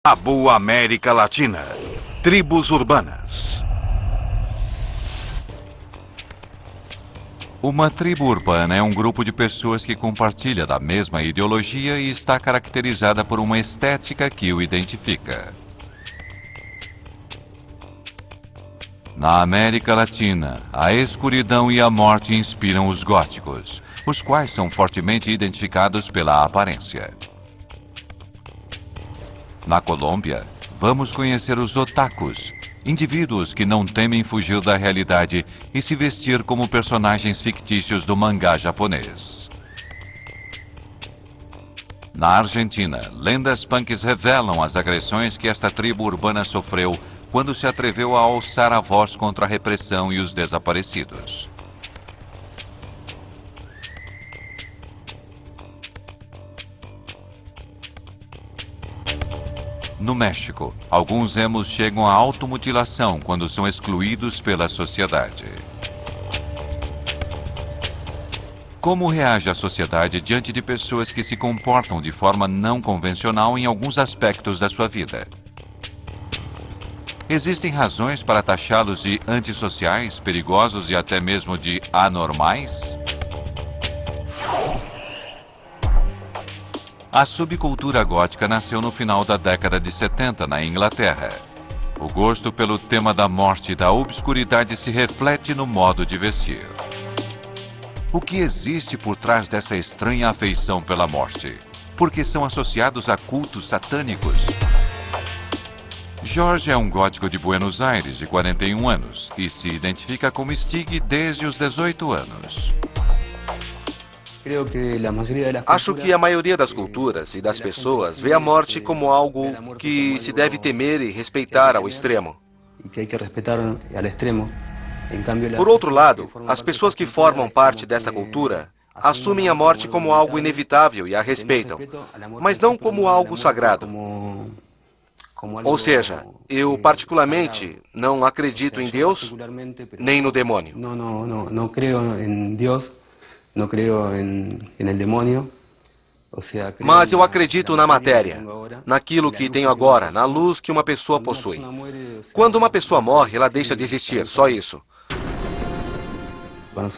Tabu América Latina. Tribos urbanas. Uma tribo urbana é um grupo de pessoas que compartilha da mesma ideologia e está caracterizada por uma estética que o identifica. Na América Latina, a escuridão e a morte inspiram os góticos, os quais são fortemente identificados pela aparência. Na Colômbia, vamos conhecer os otakus, indivíduos que não temem fugir da realidade e se vestir como personagens fictícios do mangá japonês. Na Argentina, lendas punks revelam as agressões que esta tribo urbana sofreu quando se atreveu a alçar a voz contra a repressão e os desaparecidos. No México, alguns emos chegam à automutilação quando são excluídos pela sociedade. Como reage a sociedade diante de pessoas que se comportam de forma não convencional em alguns aspectos da sua vida? Existem razões para taxá-los de antissociais, perigosos e até mesmo de anormais? A subcultura gótica nasceu no final da década de 70 na Inglaterra. O gosto pelo tema da morte e da obscuridade se reflete no modo de vestir. O que existe por trás dessa estranha afeição pela morte? Por que são associados a cultos satânicos? Jorge é um gótico de Buenos Aires, de 41 anos, e se identifica como Stig desde os 18 anos. Acho que a maioria das culturas e das pessoas vê a morte como algo que se deve temer e respeitar ao extremo. Por outro lado, as pessoas que formam parte dessa cultura assumem a morte como algo inevitável e a respeitam, mas não como algo sagrado. Ou seja, eu particularmente não acredito em Deus nem no demônio. Mas eu acredito na matéria, naquilo que tenho agora, na luz que uma pessoa possui. Quando uma pessoa morre, ela deixa de existir, só isso.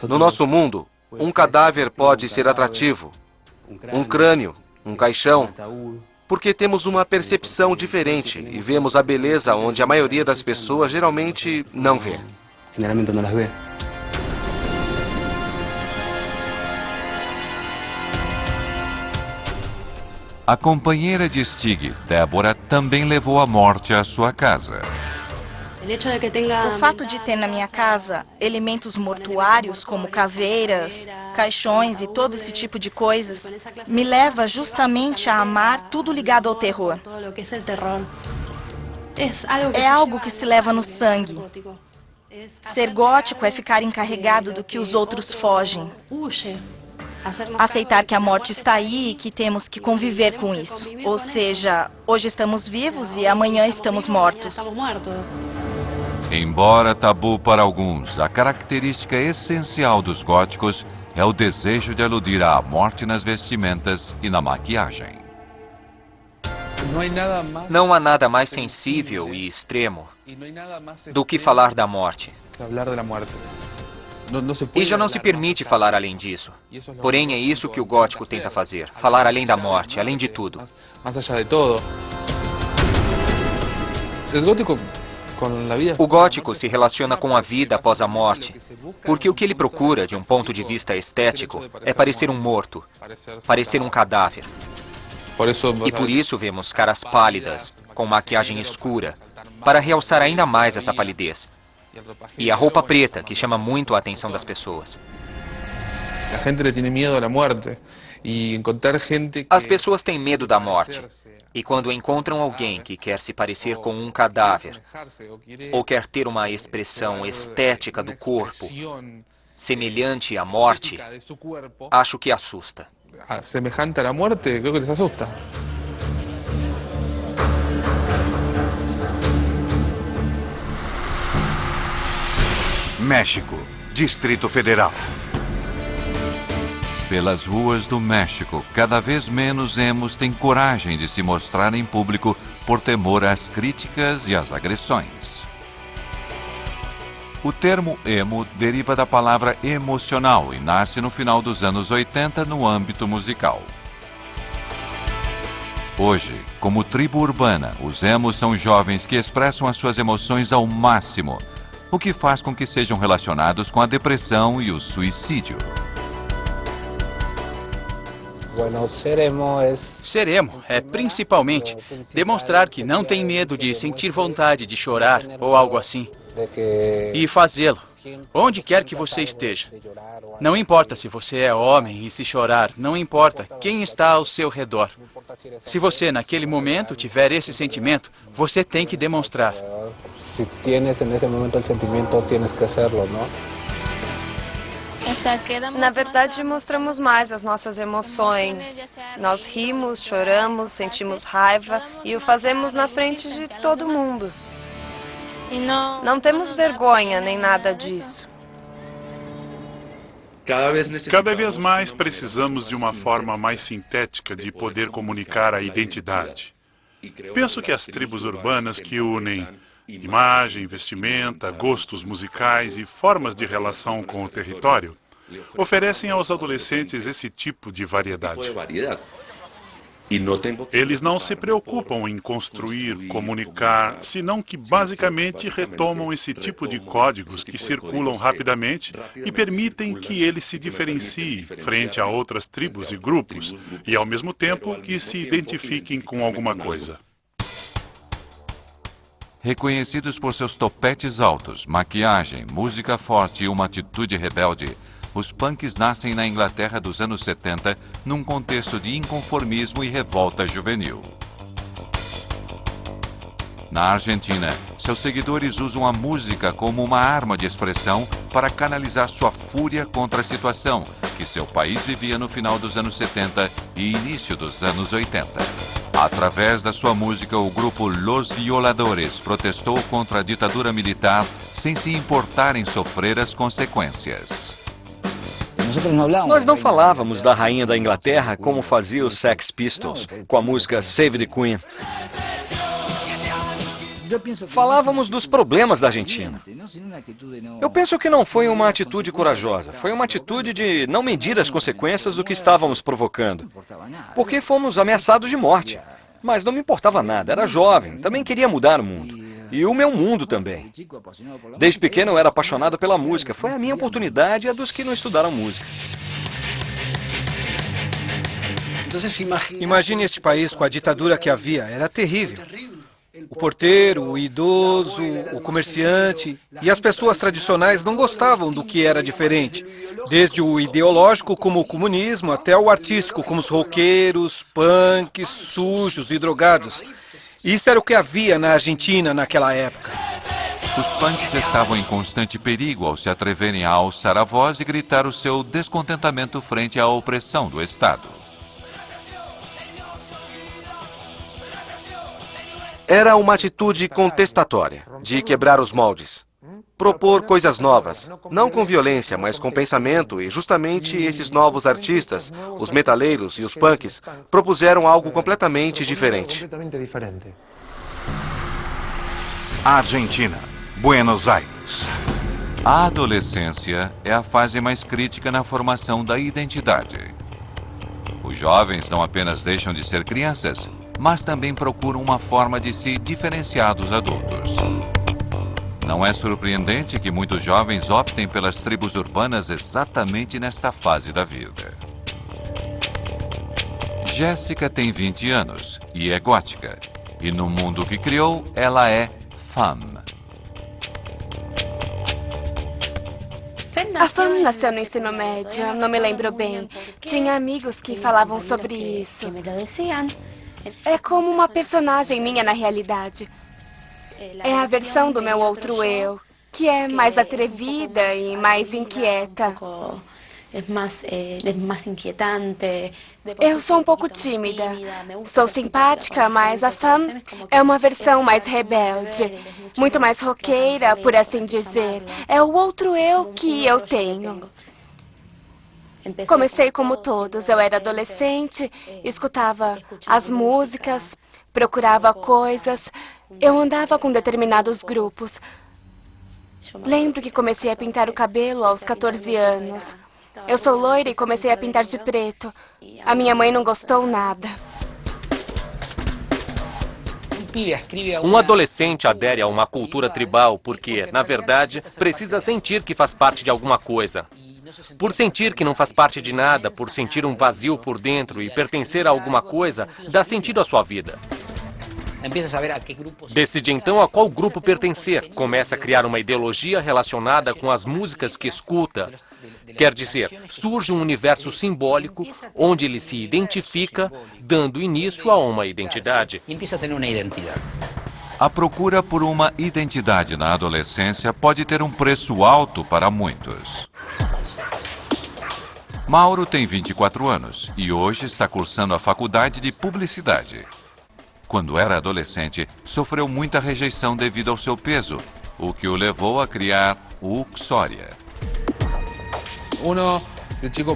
No nosso mundo, um cadáver pode ser atrativo, um crânio, um caixão, porque temos uma percepção diferente e vemos a beleza onde a maioria das pessoas geralmente não vê. A companheira de Stig, Débora, também levou a morte à sua casa. O fato de ter na minha casa elementos mortuários como caveiras, caixões e todo esse tipo de coisas me leva justamente a amar tudo ligado ao terror. É algo que se leva no sangue. Ser gótico é ficar encarregado do que os outros fogem. Aceitar que a morte está aí e que temos que conviver com isso. Ou seja, hoje estamos vivos e amanhã estamos mortos. Embora tabu para alguns, a característica essencial dos góticos é o desejo de aludir à morte nas vestimentas e na maquiagem. Não há nada mais sensível e extremo do que falar da morte. E já não se permite falar além disso. Porém, é isso que o gótico tenta fazer. Falar além da morte, além de tudo. O gótico se relaciona com a vida após a morte, porque o que ele procura, de um ponto de vista estético, é parecer um morto, parecer um cadáver. E por isso vemos caras pálidas, com maquiagem escura, para realçar ainda mais essa palidez. E a roupa preta, que chama muito a atenção das pessoas. As pessoas têm medo da morte. E quando encontram alguém que quer se parecer com um cadáver, ou quer ter uma expressão estética do corpo semelhante à morte, acho que assusta. México, Distrito Federal. Pelas ruas do México, cada vez menos emos têm coragem de se mostrar em público por temor às críticas e às agressões. O termo emo deriva da palavra emocional e nasce no final dos anos 80 no âmbito musical. Hoje, como tribo urbana, os emos são jovens que expressam as suas emoções ao máximo, o que faz com que sejam relacionados com a depressão e o suicídio. Ser emo é principalmente demonstrar que não tem medo de sentir vontade de chorar ou algo assim. E fazê-lo, onde quer que você esteja. Não importa se você é homem e se chorar, não importa quem está ao seu redor. Se você, naquele momento, tiver esse sentimento, você tem que demonstrar. Se tienes nesse momento o sentimento, tienes que hacerlo, não? Na verdade, mostramos mais as nossas emoções. Nós rimos, choramos, sentimos raiva e o fazemos na frente de todo mundo. Não temos vergonha nem nada disso. Cada vez mais precisamos de uma forma mais sintética de poder comunicar a identidade. Penso que as tribos urbanas que unem imagem, vestimenta, gostos musicais e formas de relação com o território oferecem aos adolescentes esse tipo de variedade. Eles não se preocupam em construir, comunicar, senão que basicamente retomam esse tipo de códigos que circulam rapidamente e permitem que eles se diferenciem frente a outras tribos e grupos e, ao mesmo tempo, que se identifiquem com alguma coisa. Reconhecidos por seus topetes altos, maquiagem, música forte e uma atitude rebelde, os punks nascem na Inglaterra dos anos 70 num contexto de inconformismo e revolta juvenil. Na Argentina, seus seguidores usam a música como uma arma de expressão para canalizar sua fúria contra a situação que seu país vivia no final dos anos 70 e início dos anos 80. Através da sua música, o grupo Los Violadores protestou contra a ditadura militar sem se importar em sofrer as consequências. Nós não falávamos da rainha da Inglaterra como fazia os Sex Pistols, com a música Save the Queen. Falávamos dos problemas da Argentina. Eu penso que não foi uma atitude corajosa, foi uma atitude de não medir as consequências do que estávamos provocando. Porque fomos ameaçados de morte. Mas não me importava nada, era jovem, também queria mudar o mundo. E o meu mundo também. Desde pequeno eu era apaixonado pela música, foi a minha oportunidade e a dos que não estudaram música. Imagine este país com a ditadura que havia, era terrível. O porteiro, o idoso, o comerciante e as pessoas tradicionais não gostavam do que era diferente, desde o ideológico, como o comunismo, até o artístico, como os roqueiros, punks, sujos e drogados. Isso era o que havia na Argentina naquela época. Os punks estavam em constante perigo ao se atreverem a alçar a voz e gritar o seu descontentamento frente à opressão do Estado. Era uma atitude contestatória, de quebrar os moldes. Propor coisas novas, não com violência, mas com pensamento, e justamente esses novos artistas, os metaleiros e os punks, propuseram algo completamente diferente. Argentina, Buenos Aires. A adolescência é a fase mais crítica na formação da identidade. Os jovens não apenas deixam de ser crianças, mas também procuram uma forma de se diferenciar dos adultos. Não é surpreendente que muitos jovens optem pelas tribos urbanas exatamente nesta fase da vida. Jéssica tem 20 anos e é gótica. E no mundo que criou, ela é femme. A Fam nasceu no ensino médio, não me lembro bem. Tinha amigos que falavam sobre isso. É como uma personagem minha na realidade. É a versão do meu outro eu, que é mais atrevida e mais inquieta. Eu sou um pouco tímida. Sou simpática, mas a Fam é uma versão mais rebelde. Muito mais roqueira, por assim dizer. É o outro eu que eu tenho. Comecei como todos. Eu era adolescente, escutava as músicas, procurava coisas. Eu andava com determinados grupos. Lembro que comecei a pintar o cabelo aos 14 anos. Eu sou loira e comecei a pintar de preto. A minha mãe não gostou nada. Um adolescente adere a uma cultura tribal porque, na verdade, precisa sentir que faz parte de alguma coisa. Por sentir que não faz parte de nada, por sentir um vazio por dentro e pertencer a alguma coisa, dá sentido à sua vida. Decide então a qual grupo pertencer. Começa a criar uma ideologia relacionada com as músicas que escuta. Quer dizer, surge um universo simbólico onde ele se identifica, dando início a uma identidade. A procura por uma identidade na adolescência pode ter um preço alto para muitos. Mauro tem 24 anos e hoje está cursando a faculdade de publicidade. Quando era adolescente, sofreu muita rejeição devido ao seu peso, o que o levou a criar o Uxória.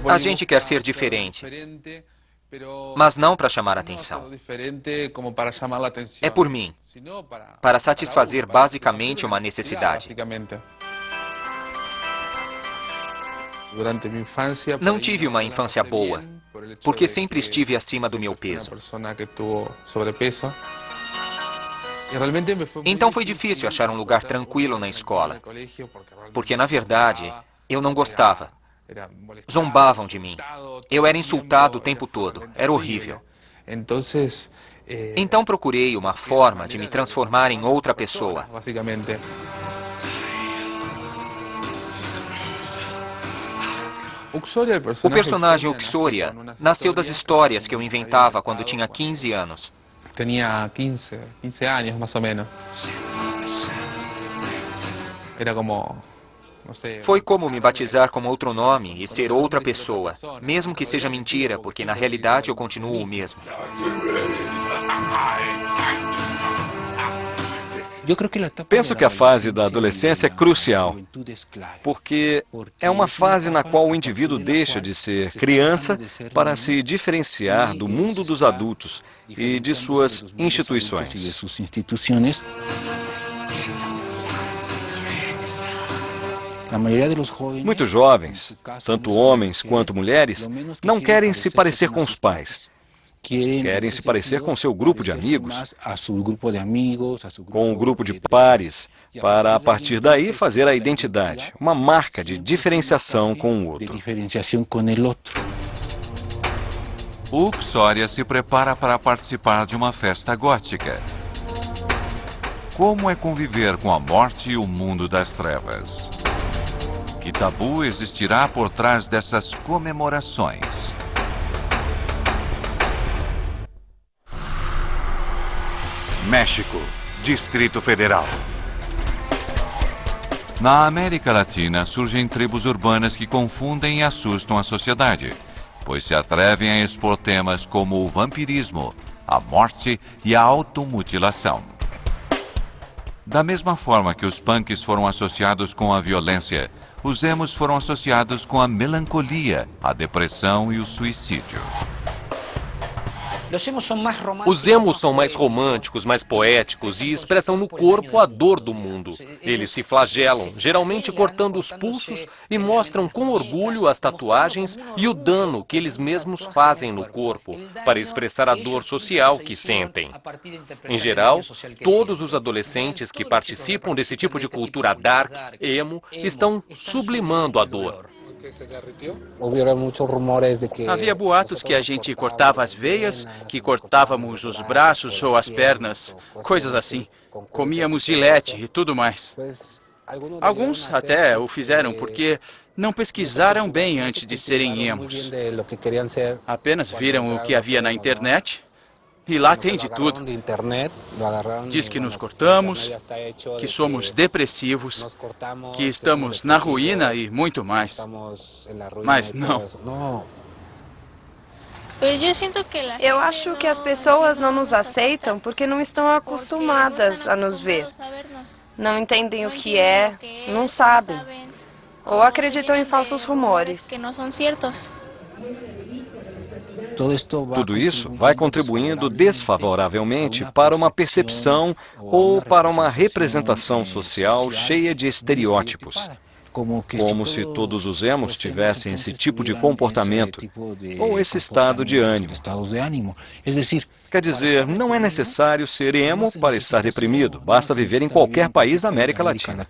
A gente quer ser diferente, mas não para chamar a atenção. É por mim, para satisfazer basicamente uma necessidade. Não tive uma infância boa, porque sempre estive acima do meu peso. Então foi difícil achar um lugar tranquilo na escola, porque na verdade eu não gostava. Zombavam de mim. Eu era insultado o tempo todo. Era horrível. Então procurei uma forma de me transformar em outra pessoa. O personagem Uxória nasceu das histórias que eu inventava quando tinha 15 anos. Tinha 15 anos, mais ou menos. Era como... Foi como me batizar com outro nome e ser outra pessoa, mesmo que seja mentira, porque na realidade eu continuo o mesmo. Penso que a fase da adolescência é crucial, porque é uma fase na qual o indivíduo deixa de ser criança para se diferenciar do mundo dos adultos e de suas instituições. Muitos jovens, tanto homens quanto mulheres, não querem se parecer com os pais. Querem se parecer com seu grupo de amigos, com o grupo de pares, para a partir daí fazer a identidade, uma marca de diferenciação com o outro. O Uxória se prepara para participar de uma festa gótica. Como é conviver com a morte e o mundo das trevas? Que tabu existirá por trás dessas comemorações? México, Distrito Federal. Na América Latina, surgem tribos urbanas que confundem e assustam a sociedade, pois se atrevem a expor temas como o vampirismo, a morte e a automutilação. Da mesma forma que os punks foram associados com a violência, os emos foram associados com a melancolia, a depressão e o suicídio. Os emos são mais românticos, mais poéticos e expressam no corpo a dor do mundo. Eles se flagelam, geralmente cortando os pulsos, e mostram com orgulho as tatuagens e o dano que eles mesmos fazem no corpo, para expressar a dor social que sentem. Em geral, todos os adolescentes que participam desse tipo de cultura dark, emo, estão sublimando a dor. Havia boatos que a gente cortava as veias, que cortávamos os braços ou as pernas, coisas assim. Comíamos gilete e tudo mais. Alguns até o fizeram porque não pesquisaram bem antes de serem emos. Apenas viram o que havia na internet. E lá tem de tudo. Diz que nos cortamos, que somos depressivos, que estamos na ruína e muito mais. Mas não. Eu acho que as pessoas não nos aceitam porque não estão acostumadas a nos ver. Não entendem o que é, não sabem. Ou acreditam em falsos rumores. Tudo isso vai contribuindo desfavoravelmente para uma percepção ou para uma representação social cheia de estereótipos. Como se todos os emos tivessem esse tipo de comportamento ou esse estado de ânimo. Quer dizer, não é necessário ser emo para estar deprimido, basta viver em qualquer país da América Latina.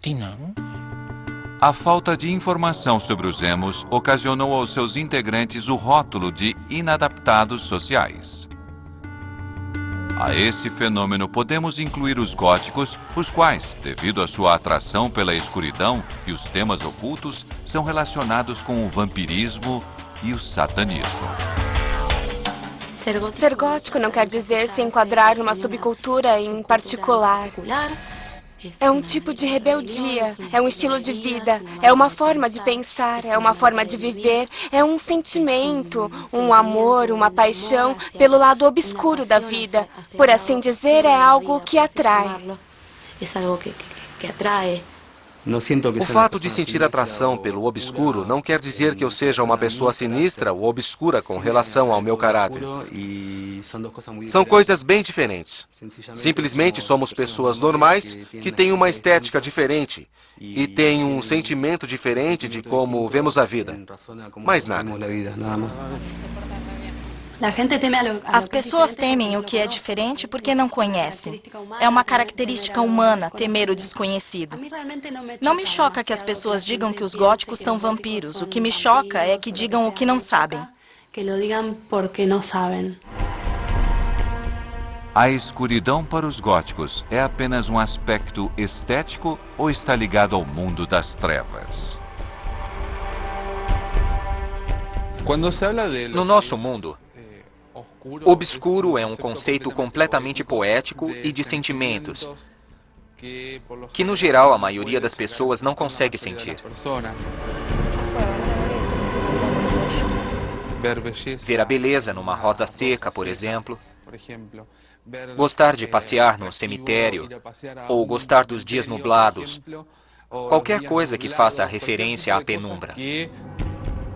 A falta de informação sobre os emos ocasionou aos seus integrantes o rótulo de inadaptados sociais. A esse fenômeno podemos incluir os góticos, os quais, devido à sua atração pela escuridão e os temas ocultos, são relacionados com o vampirismo e o satanismo. Ser gótico não quer dizer se enquadrar numa subcultura em particular. É um tipo de rebeldia, é um estilo de vida, é uma forma de pensar, é uma forma de viver, é um sentimento, um amor, uma paixão pelo lado obscuro da vida. Por assim dizer, é algo que atrai. O fato de sentir atração pelo obscuro não quer dizer que eu seja uma pessoa sinistra ou obscura com relação ao meu caráter. São coisas bem diferentes. Simplesmente somos pessoas normais que têm uma estética diferente e têm um sentimento diferente de como vemos a vida. Mais nada. As pessoas temem o que é diferente porque não conhecem. É uma característica humana temer o desconhecido. Não me choca que as pessoas digam que os góticos são vampiros. O que me choca é que digam o que não sabem. A escuridão para os góticos é apenas um aspecto estético ou está ligado ao mundo das trevas? No nosso mundo, obscuro é um conceito completamente poético e de sentimentos, que no geral a maioria das pessoas não consegue sentir. Ver a beleza numa rosa seca, por exemplo. Gostar de passear no cemitério, ou gostar dos dias nublados. Qualquer coisa que faça referência à penumbra.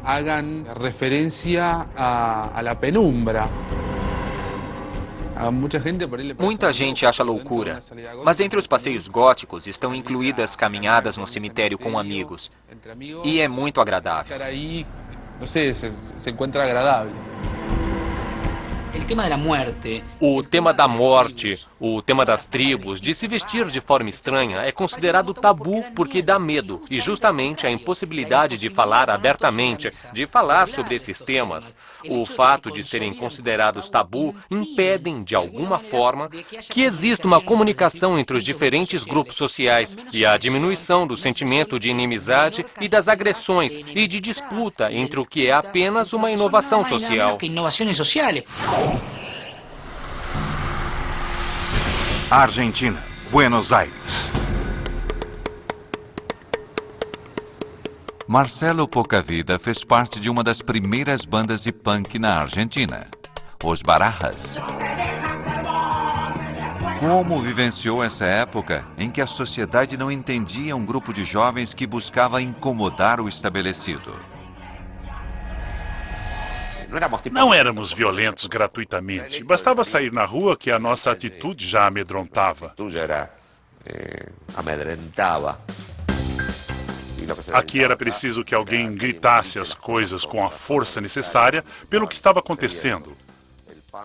Hagan referência à penumbra. Muita gente acha loucura, mas entre os passeios góticos estão incluídas caminhadas no cemitério com amigos. E é muito agradável. Se encontra agradável. O tema da morte, o tema das tribos, de se vestir de forma estranha, é considerado tabu porque dá medo. E justamente a impossibilidade de falar abertamente, de falar sobre esses temas, o fato de serem considerados tabu, impedem, de alguma forma, que exista uma comunicação entre os diferentes grupos sociais e a diminuição do sentimento de inimizade e das agressões e de disputa entre o que é apenas uma inovação social. Argentina, Buenos Aires. Marcelo Pocavida fez parte de uma das primeiras bandas de punk na Argentina, os Barajas. Como vivenciou essa época em que a sociedade não entendia um grupo de jovens que buscava incomodar o estabelecido? Não éramos violentos gratuitamente. Bastava sair na rua que a nossa atitude já amedrontava. Aqui era preciso que alguém gritasse as coisas com a força necessária pelo que estava acontecendo.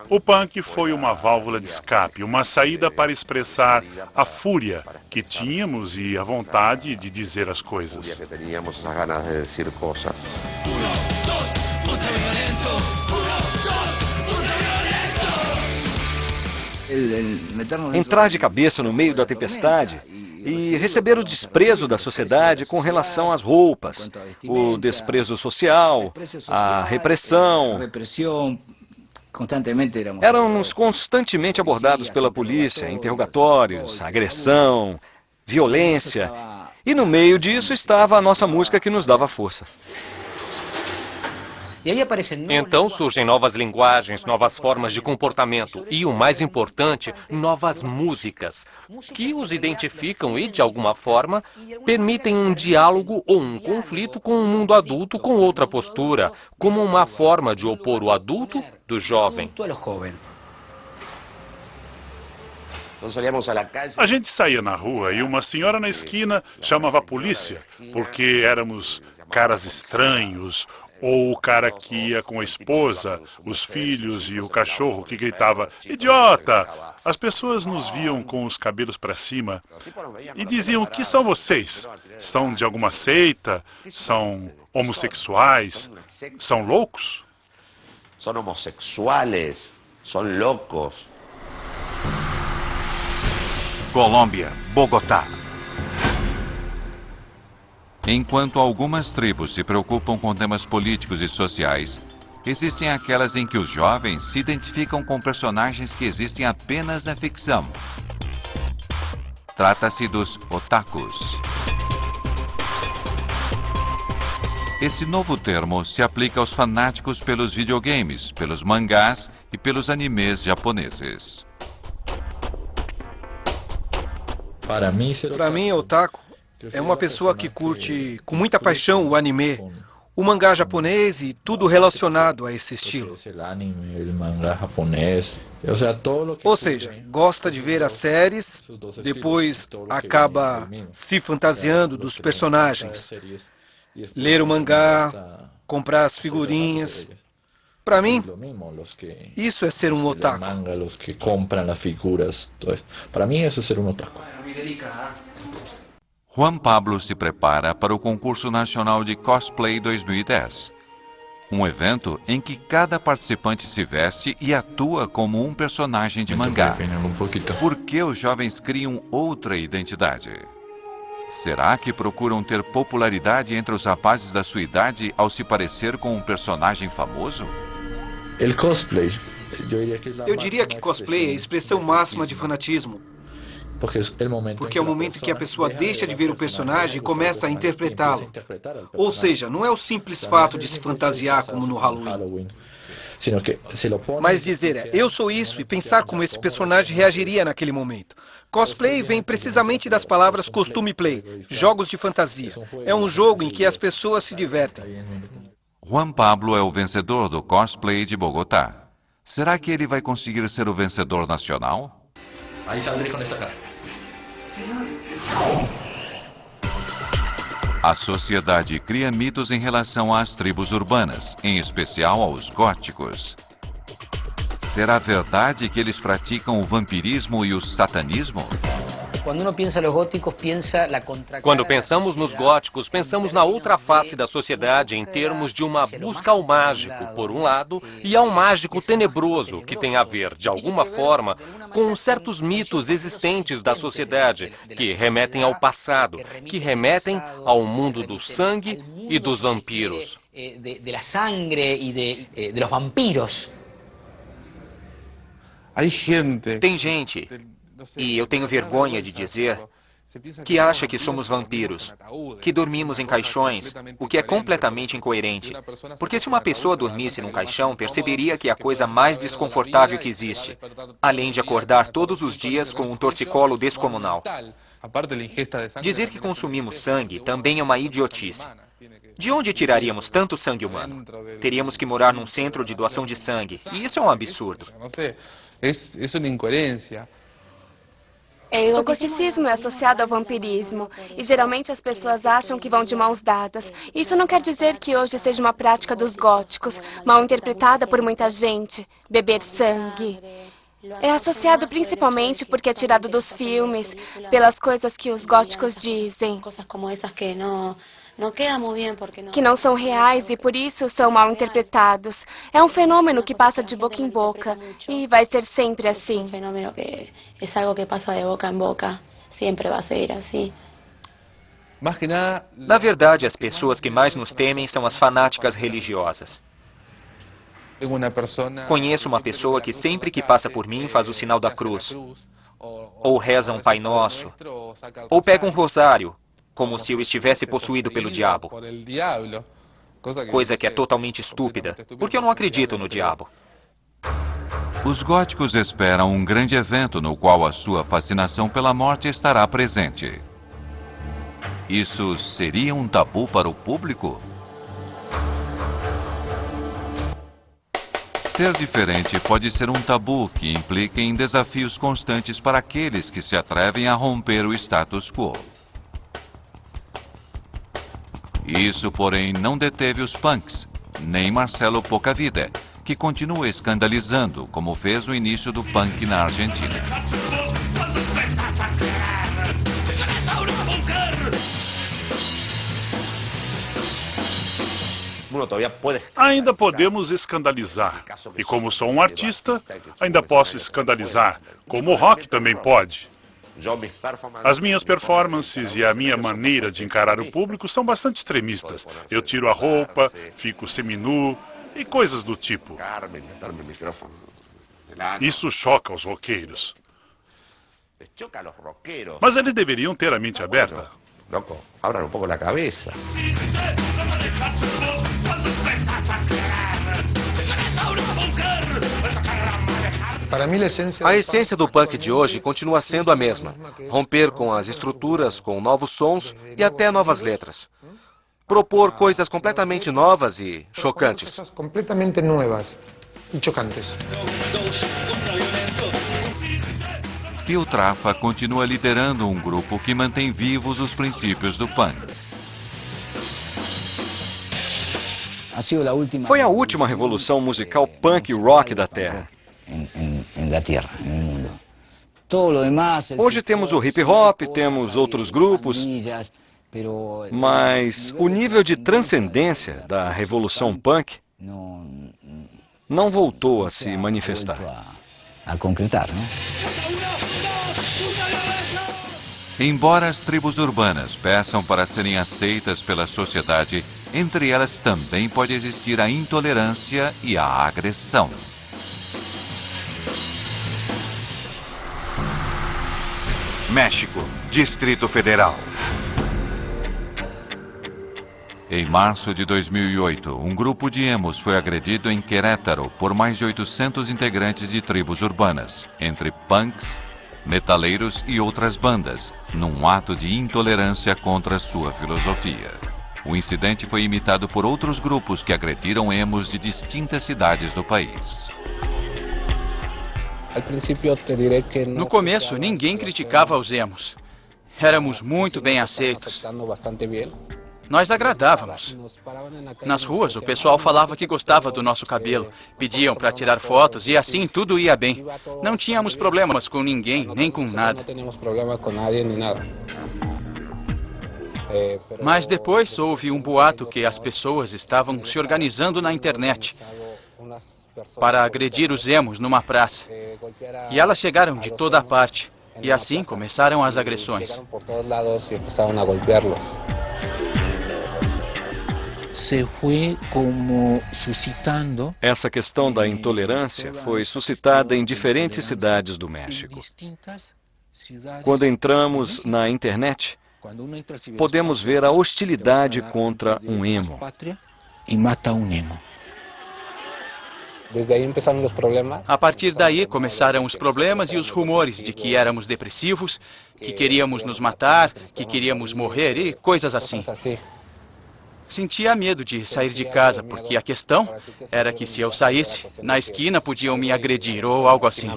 O punk foi uma válvula de escape, uma saída para expressar a fúria que tínhamos e a vontade de dizer as coisas. Entrar de cabeça no meio da tempestade e receber o desprezo da sociedade com relação às roupas, o desprezo social, a repressão. Éramos constantemente abordados pela polícia, interrogatórios, agressão, violência. E no meio disso estava a nossa música que nos dava força. Então surgem novas linguagens, novas formas de comportamento e, o mais importante, novas músicas, que os identificam e, de alguma forma, permitem um diálogo ou um conflito com o mundo adulto com outra postura, como uma forma de opor o adulto do jovem. A gente saía na rua e uma senhora na esquina chamava a polícia, porque éramos caras estranhos, ou o cara que ia com a esposa, os filhos e o cachorro que gritava, idiota! As pessoas nos viam com os cabelos para cima e diziam, que são vocês? São de alguma seita? São homossexuais? São loucos? São homossexuais, são loucos. Colômbia, Bogotá. Enquanto algumas tribos se preocupam com temas políticos e sociais, existem aquelas em que os jovens se identificam com personagens que existem apenas na ficção. Trata-se dos otakus. Esse novo termo se aplica aos fanáticos pelos videogames, pelos mangás e pelos animes japoneses. Para mim, otaku é uma pessoa que curte com muita paixão o anime, o mangá japonês e tudo relacionado a esse estilo. Ou seja, gosta de ver as séries, depois acaba se fantasiando dos personagens, ler o mangá, comprar as figurinhas. Para mim, isso é ser um otaku. Para mim, isso é ser um otaku. Juan Pablo se prepara para o concurso nacional de cosplay 2010. Um evento em que cada participante se veste e atua como um personagem de mangá. Por que os jovens criam outra identidade? Será que procuram ter popularidade entre os rapazes da sua idade ao se parecer com um personagem famoso? Eu diria que cosplay é a expressão máxima de fanatismo. Porque é o momento em que a pessoa deixa de ver o personagem e começa a interpretá-lo. Ou seja, não é o simples fato de se fantasiar como no Halloween. Mas dizer, eu sou isso, e pensar como esse personagem reagiria naquele momento. Cosplay vem precisamente das palavras costume play, jogos de fantasia. É um jogo em que as pessoas se divertem. Juan Pablo é o vencedor do cosplay de Bogotá. Será que ele vai conseguir ser o vencedor nacional? Aí saldré com esta cara. A sociedade cria mitos em relação às tribos urbanas, em especial aos góticos. Será verdade que eles praticam o vampirismo e o satanismo? Quando pensamos nos góticos, pensamos na outra face da sociedade em termos de uma busca ao mágico, por um lado, e ao mágico tenebroso, que tem a ver, de alguma forma, com certos mitos existentes da sociedade, que remetem ao passado, que remetem ao mundo do sangue e dos vampiros. Tem gente, e eu tenho vergonha de dizer, que acha que somos vampiros, que dormimos em caixões, o que é completamente incoerente. Porque se uma pessoa dormisse num caixão, perceberia que é a coisa mais desconfortável que existe, além de acordar todos os dias com um torcicolo descomunal. Dizer que consumimos sangue também é uma idiotice. De onde tiraríamos tanto sangue humano? Teríamos que morar num centro de doação de sangue, e isso é um absurdo. É uma incoerência. O goticismo é associado ao vampirismo, e geralmente as pessoas acham que vão de mãos dadas. Isso não quer dizer que hoje seja uma prática dos góticos, mal interpretada por muita gente, beber sangue. É associado principalmente porque é tirado dos filmes, pelas coisas que os góticos dizem, que não são reais e por isso são mal interpretados. É um fenômeno que passa de boca em boca e vai ser sempre assim. Na verdade, as pessoas que mais nos temem são as fanáticas religiosas. Conheço uma pessoa que sempre que passa por mim faz o sinal da cruz, ou reza um Pai Nosso, ou pega um rosário, como se eu estivesse possuído pelo diabo. Coisa que é totalmente estúpida, porque eu não acredito no diabo. Os góticos esperam um grande evento no qual a sua fascinação pela morte estará presente. Isso seria um tabu para o público? Ser diferente pode ser um tabu que implica em desafios constantes para aqueles que se atrevem a romper o status quo. Isso, porém, não deteve os punks, nem Marcelo Pocavida, que continua escandalizando, como fez no início do punk na Argentina. Ainda podemos escandalizar. E como sou um artista, ainda posso escandalizar, como o rock também pode. As minhas performances e a minha maneira de encarar o público são bastante extremistas. Eu tiro a roupa, fico seminu e coisas do tipo. Isso choca os roqueiros. Mas eles deveriam ter a mente aberta. Loco, abran un poco la cabeça. A essência do punk de hoje continua sendo a mesma. Romper com as estruturas, com novos sons e até novas letras. Propor coisas completamente novas e chocantes. Completamente nuevas e chocantes. Piltrafa continua liderando um grupo que mantém vivos os princípios do punk. Foi a última revolução musical punk e rock da Terra. Hoje temos o hip hop, temos outros grupos, mas o nível de transcendência da revolução punk não voltou a se manifestar. Embora as tribos urbanas peçam para serem aceitas pela sociedade, entre elas também pode existir a intolerância e a agressão. México, Distrito Federal. Em março de 2008, um grupo de emos foi agredido em Querétaro por mais de 800 integrantes de tribos urbanas, entre punks, metaleiros e outras bandas, num ato de intolerância contra sua filosofia. O incidente foi imitado por outros grupos que agrediram emos de distintas cidades do país. No começo, ninguém criticava os emos. Éramos muito bem aceitos. Nós agradávamos. Nas ruas, o pessoal falava que gostava do nosso cabelo, pediam para tirar fotos e assim tudo ia bem. Não tínhamos problemas com ninguém, nem com nada. Mas depois houve um boato que as pessoas estavam se organizando na internet para agredir os emos numa praça. E elas chegaram de toda parte. E assim começaram as agressões. Essa questão da intolerância foi suscitada em diferentes cidades do México. Quando entramos na internet, podemos ver a hostilidade contra um emo. A partir daí começaram os problemas e os rumores de que éramos depressivos, que queríamos nos matar, que queríamos morrer e coisas assim. Sentia medo de sair de casa, porque a questão era que se eu saísse, na esquina podiam me agredir ou algo assim.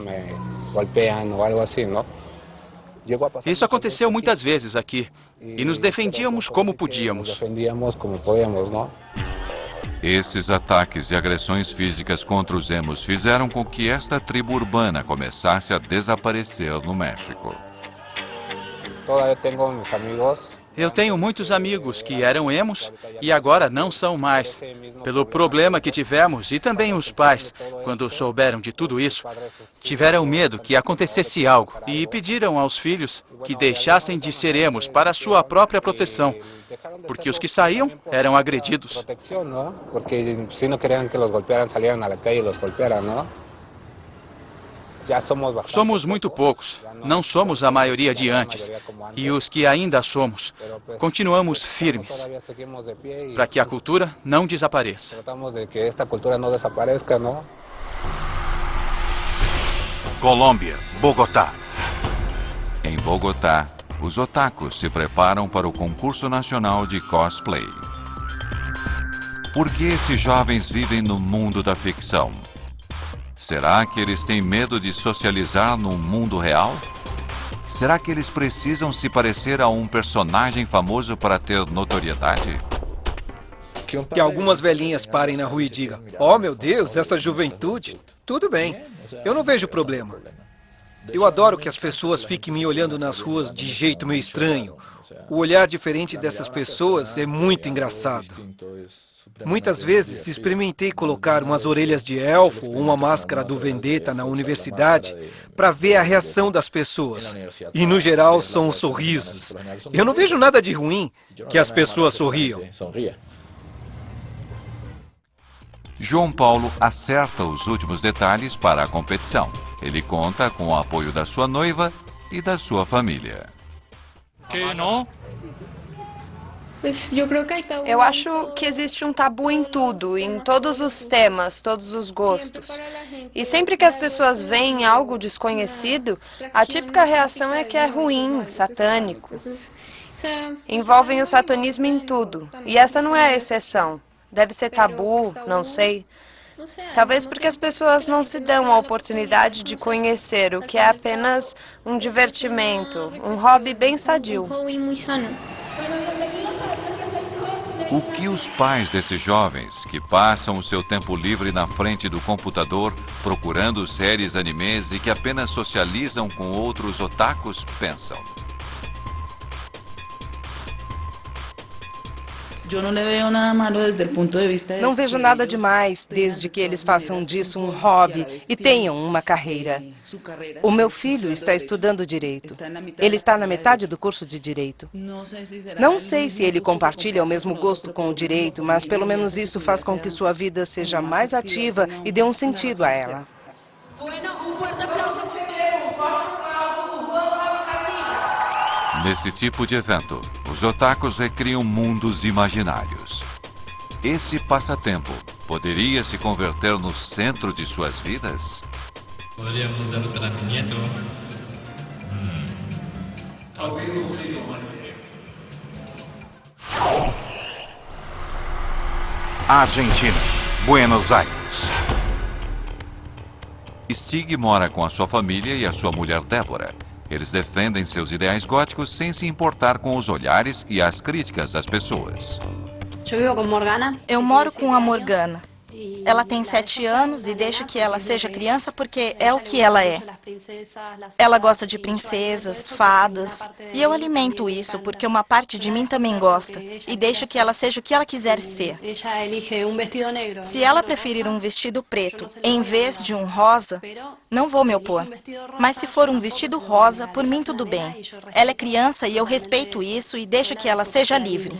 Isso aconteceu muitas vezes aqui, e nos defendíamos como podíamos. Esses ataques e agressões físicas contra os emos fizeram com que esta tribo urbana começasse a desaparecer no México. Eu tenho muitos amigos que eram emos e agora não são mais, pelo problema que tivemos, e também os pais, quando souberam de tudo isso, tiveram medo que acontecesse algo e pediram aos filhos que deixassem de ser emos para sua própria proteção, porque os que saíam eram agredidos. Somos muito poucos. Não somos a maioria de antes. E os que ainda somos, continuamos firmes para que a cultura não desapareça. Colômbia, Bogotá. Em Bogotá, os otakus se preparam para o concurso nacional de cosplay. Por que esses jovens vivem no mundo da ficção? Será que eles têm medo de socializar no mundo real? Será que eles precisam se parecer a um personagem famoso para ter notoriedade? Que algumas velhinhas parem na rua e digam: "Oh, meu Deus, essa juventude." Tudo bem, eu não vejo problema. Eu adoro que as pessoas fiquem me olhando nas ruas de jeito meio estranho. O olhar diferente dessas pessoas é muito engraçado. Muitas vezes experimentei colocar umas orelhas de elfo ou uma máscara do Vendetta na universidade para ver a reação das pessoas. E, no geral, são os sorrisos. Eu não vejo nada de ruim que as pessoas sorriam. João Paulo acerta os últimos detalhes para a competição. Ele conta com o apoio da sua noiva e da sua família. Eu acho que existe um tabu em tudo, em todos os temas, todos os gostos. E sempre que as pessoas veem algo desconhecido, a típica reação é que é ruim, satânico. Envolvem o satanismo em tudo, e essa não é a exceção. Deve ser tabu, não sei. Talvez porque as pessoas não se dão a oportunidade de conhecer o que é apenas um divertimento, um hobby bem sadio. O que os pais desses jovens, que passam o seu tempo livre na frente do computador, procurando séries animes e que apenas socializam com outros otakus, pensam? Não vejo nada demais, desde que eles façam disso um hobby e tenham uma carreira. O meu filho está estudando Direito. Ele está na metade do curso de Direito. Não sei se ele compartilha o mesmo gosto com o Direito, mas pelo menos isso faz com que sua vida seja mais ativa e dê um sentido a ela. Nesse tipo de evento, os otakus recriam mundos imaginários. Esse passatempo poderia se converter no centro de suas vidas? Poderíamos dar para o nieto. Talvez não seja uma ideia. Argentina, Buenos Aires. Stig mora com a sua família e a sua mulher Débora. Eles defendem seus ideais góticos sem se importar com os olhares e as críticas das pessoas. Eu moro com a Morgana. Ela tem 7 anos e deixo que ela seja criança porque é o que ela é. Ela gosta de princesas, fadas, e eu alimento isso porque uma parte de mim também gosta e deixo que ela seja o que ela quiser ser. Se ela preferir um vestido preto em vez de um rosa, não vou me opor. Mas se for um vestido rosa, por mim tudo bem. Ela é criança e eu respeito isso e deixo que ela seja livre.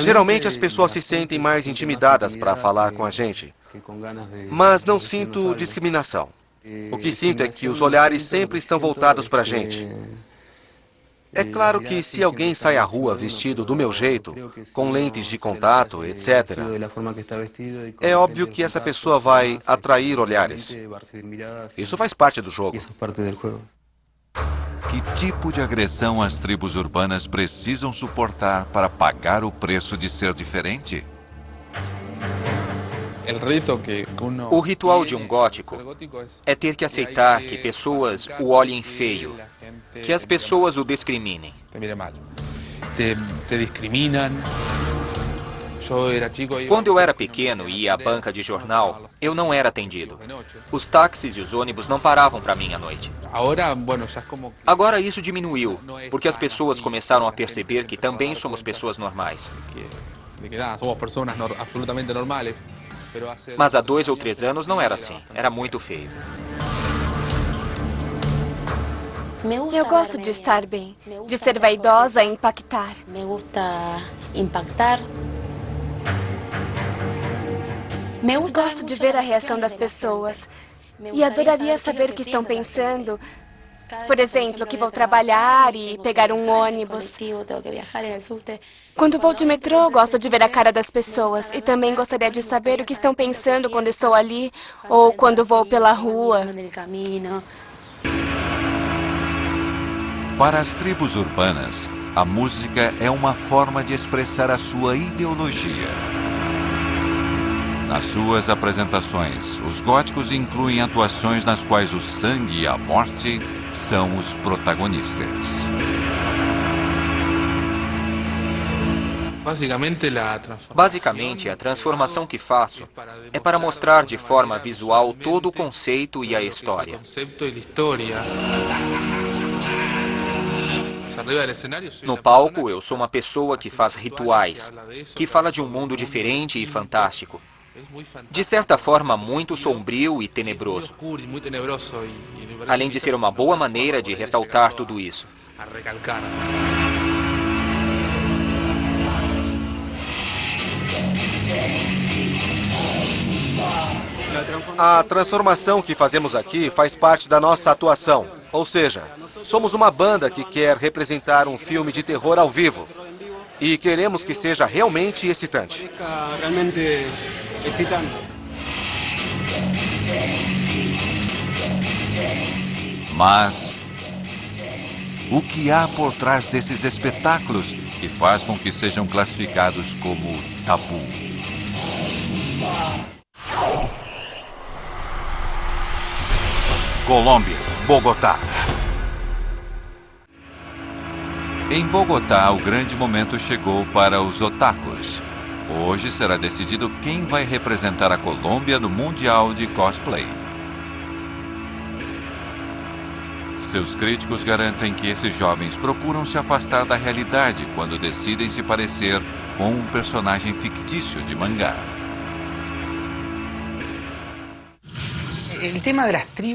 Geralmente as pessoas se sentem mais intimidadas para falar com a gente, mas não sinto discriminação. O que sinto é que os olhares sempre estão voltados para a gente. É claro que se alguém sai à rua vestido do meu jeito, com lentes de contato, etc., é óbvio que essa pessoa vai atrair olhares. Isso faz parte do jogo. Que tipo de agressão as tribos urbanas precisam suportar para pagar o preço de ser diferente? O ritual de um gótico é ter que aceitar que pessoas o olhem feio, que as pessoas o discriminem. Te discriminam. Quando eu era pequeno e ia à banca de jornal, eu não era atendido. Os táxis e os ônibus não paravam para mim à noite. Agora isso diminuiu, porque as pessoas começaram a perceber que também somos pessoas normais. Mas há 2 ou 3 anos não era assim. Era muito feio. Eu gosto de estar bem, de ser vaidosa e impactar. Gosto de ver a reação das pessoas e adoraria saber o que estão pensando. Por exemplo, que vou trabalhar e pegar um ônibus. Quando vou de metrô, gosto de ver a cara das pessoas e também gostaria de saber o que estão pensando quando estou ali ou quando vou pela rua. Para as tribos urbanas, a música é uma forma de expressar a sua ideologia. Nas suas apresentações, os góticos incluem atuações nas quais o sangue e a morte são os protagonistas. Basicamente, a transformação que faço é para mostrar de forma visual todo o conceito e a história. No palco, eu sou uma pessoa que faz rituais, que fala de um mundo diferente e fantástico. De certa forma, muito sombrio e tenebroso. Além de ser uma boa maneira de ressaltar tudo isso. A transformação que fazemos aqui faz parte da nossa atuação. Ou seja, somos uma banda que quer representar um filme de terror ao vivo. E queremos que seja realmente excitante. Mas o que há por trás desses espetáculos que faz com que sejam classificados como tabu? Colômbia, Bogotá. Em Bogotá, o grande momento chegou para os otakus. Hoje será decidido quem vai representar a Colômbia no Mundial de Cosplay. Seus críticos garantem que esses jovens procuram se afastar da realidade quando decidem se parecer com um personagem fictício de mangá.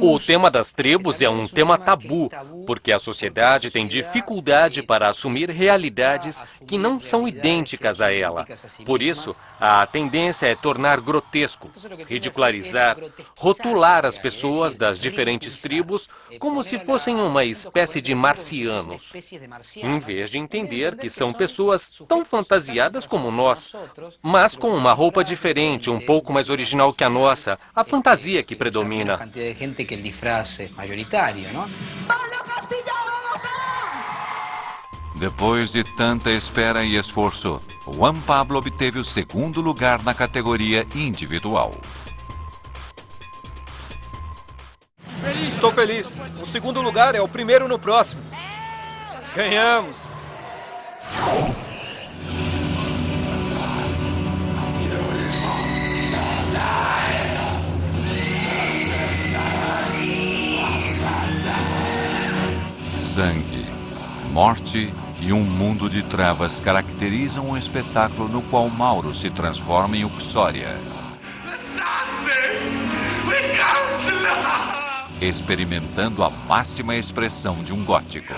O tema das tribos é um tema tabu, porque a sociedade tem dificuldade para assumir realidades que não são idênticas a ela. Por isso, a tendência é tornar grotesco, ridicularizar, rotular as pessoas das diferentes tribos como se fossem uma espécie de marcianos, em vez de entender que são pessoas tão fantasiadas como nós, mas com uma roupa diferente, um pouco mais original que a nossa, a fantasia que predomina. Depois de tanta espera e esforço, Juan Pablo obteve o segundo lugar na categoria individual. Estou feliz. O segundo lugar é o primeiro no próximo. Ganhamos! Sangue, morte e um mundo de trevas caracterizam um espetáculo no qual Mauro se transforma em Uxória, experimentando a máxima expressão de um gótico.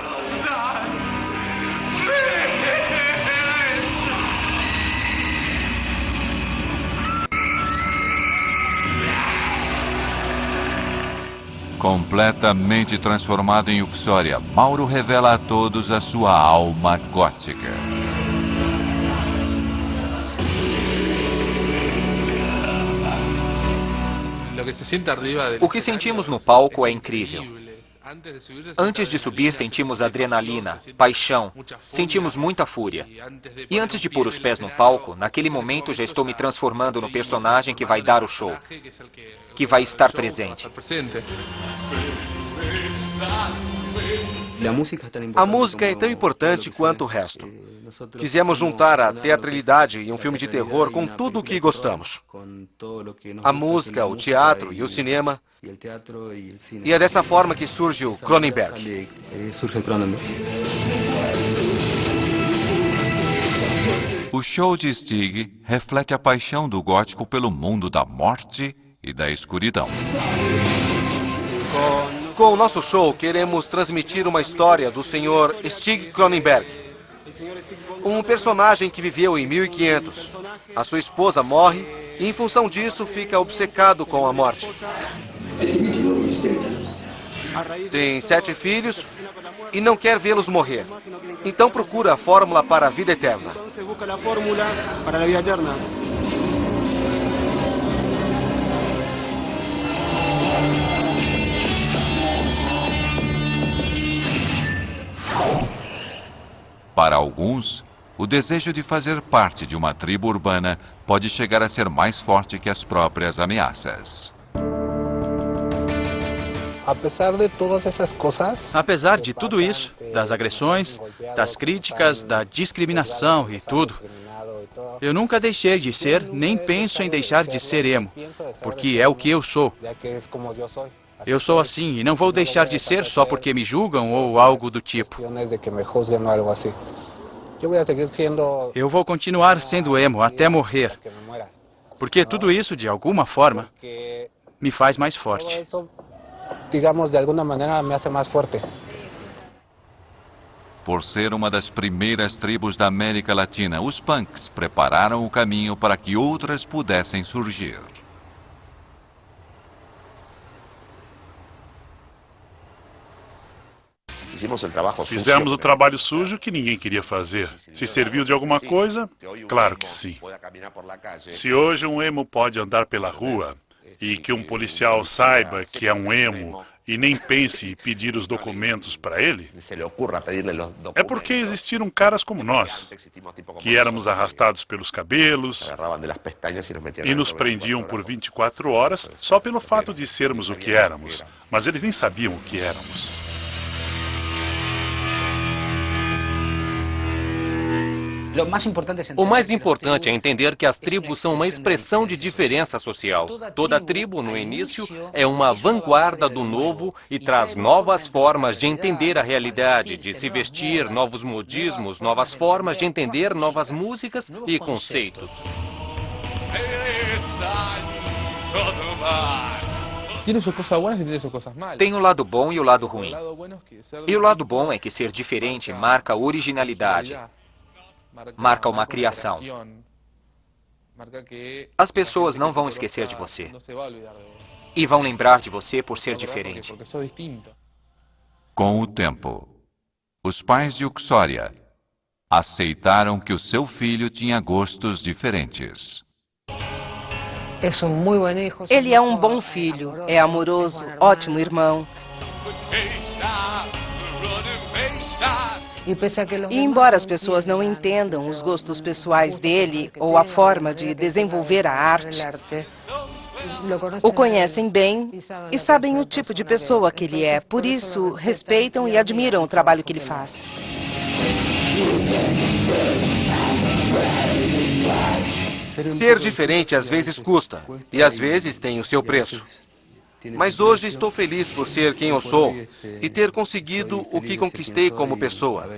Completamente transformado em Uxória, Mauro revela a todos a sua alma gótica. O que sentimos no palco é incrível. Antes de subir, sentimos adrenalina, paixão, sentimos muita fúria. E antes de pôr os pés no palco, naquele momento já estou me transformando no personagem que vai dar o show, que vai estar presente. A música é tão importante quanto o resto. Quisemos juntar a teatralidade e um filme de terror com tudo o que gostamos. A música, o teatro e o cinema. E é dessa forma que surge o Cronenberg. O show de Stig reflete a paixão do gótico pelo mundo da morte e da escuridão. Com o nosso show, queremos transmitir uma história do Sr. Stig Cronenberg. Um personagem que viveu em 1500 A sua esposa morre e, em função disso, fica obcecado com a morte. Tem 7 filhos e não quer vê-los morrer. Então procura a fórmula para a vida eterna. Para alguns, o desejo de fazer parte de uma tribo urbana pode chegar a ser mais forte que as próprias ameaças. Apesar de tudo isso, das agressões, das críticas, da discriminação e tudo, eu nunca deixei de ser, nem penso em deixar de ser emo, porque é o que eu sou. Eu sou assim e não vou deixar de ser só porque me julgam ou algo do tipo. Eu vou continuar sendo emo até morrer, porque tudo isso, de alguma forma, me faz mais forte. Por ser uma das primeiras tribos da América Latina, os punks prepararam o caminho para que outras pudessem surgir. Fizemos o trabalho sujo que ninguém queria fazer. Se serviu de alguma coisa? Claro que sim. Se hoje um emo pode andar pela rua e que um policial saiba que é um emo e nem pense em pedir os documentos para ele, é porque existiram caras como nós, que éramos arrastados pelos cabelos e nos prendiam por 24 horas só pelo fato de sermos o que éramos, mas eles nem sabiam o que éramos. O mais importante é entender que as tribos são uma expressão de diferença social. Toda tribo, no início, é uma vanguarda do novo e traz novas formas de entender a realidade, de se vestir, novos modismos, novas formas de entender novas músicas e conceitos. Tem o lado bom e o lado ruim. E o lado bom é que ser diferente marca originalidade. Marca uma criação. As pessoas não vão esquecer de você. E vão lembrar de você por ser diferente. Com o tempo, os pais de Uxória aceitaram que o seu filho tinha gostos diferentes. Ele é um bom filho, é amoroso, ótimo irmão. E embora as pessoas não entendam os gostos pessoais dele ou a forma de desenvolver a arte, o conhecem bem e sabem o tipo de pessoa que ele é. Por isso, respeitam e admiram o trabalho que ele faz. Ser diferente às vezes custa, e às vezes tem o seu preço. Mas hoje estou feliz por ser quem eu sou e ter conseguido o que conquistei como pessoa.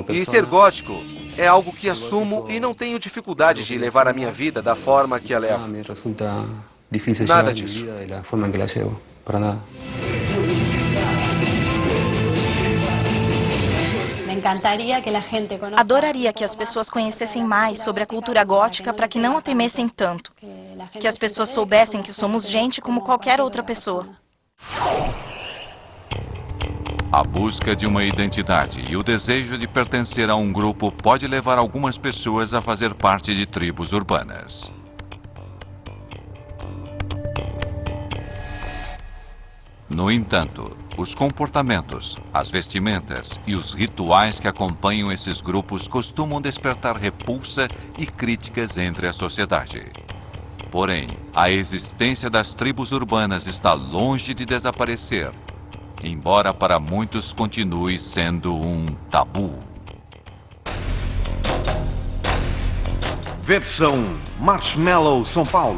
E ser gótico é algo que assumo e não tenho dificuldade de levar a minha vida da forma que a levo. Nada disso. Adoraria que as pessoas conhecessem mais sobre a cultura gótica para que não a temessem tanto. Que as pessoas soubessem que somos gente como qualquer outra pessoa. A busca de uma identidade e o desejo de pertencer a um grupo pode levar algumas pessoas a fazer parte de tribos urbanas. No entanto, os comportamentos, as vestimentas e os rituais que acompanham esses grupos costumam despertar repulsa e críticas entre a sociedade. Porém, a existência das tribos urbanas está longe de desaparecer, embora para muitos continue sendo um tabu. Versão Marshmallow São Paulo.